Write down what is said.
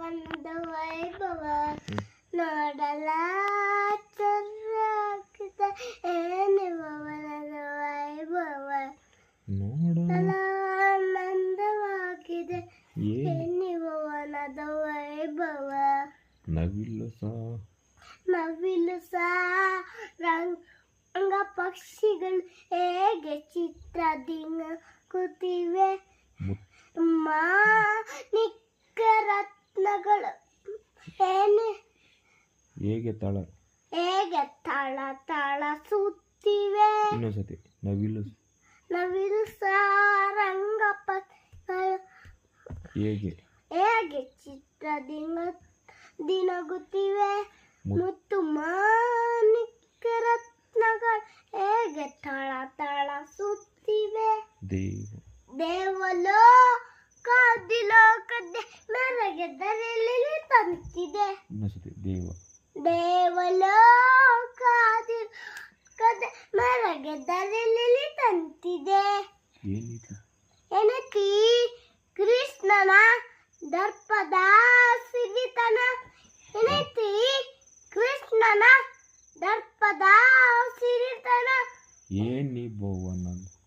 ಭುವನದ ವೈಭವ ನೋಡಲ ಚಂದ್ರಾಕೃತ ಏನಿ ಭುವನದ ವೈಭವ ನೋಡಲ ಆನಂದವಾಗಿದೆ ಏನಿ ಭುವನದ ವೈಭವ ನವಿಲು ಸಾ ರಂಗ ಪಕ್ಷಿಗಳು ಹೇಗೆ ಚಿತ್ರದಿಂದ ಕೂತಿವೆ ಮಾಣಿಕ್ಯ ರತ್ನಗಳು ಹೇಗೆ ತಾಳ ತಾಳ ಸುತ್ತಿವೆ ಇನ್ನೊಂದ್ಸತಿ ನವಿಲು ಸಾರಂಗ ಪಕ್ಷಿಗಳು ಹೇಗೆ ಚಿತ್ರದಿಂದ ದಿನಗುತ್ತಿವೆ ಮುತ್ತು ಮಾಣಿಕ್ಯ ರತ್ನಗಳು ಹೇಗೆ ತಾಳ ತಾಳ ಸುತ್ತಿವೆ ದೇವಲೋಕದ ಮೆರಗೆದರಲ್ಲಿ ತಂತಿದೆ ದೇವಲೋಕದ ಮೆರಗೆದರಲ್ಲಿ ತಂತಿದೆ ಎನತಿ ಕೃಷ್ಣನ ದರ್ಪದ ಸಿರಿತನ ಎನತಿ ಕೃಷ್ಣನ ದರ್ಪದ ಸಿರಿತನ ಏನಿ ಭುವನದ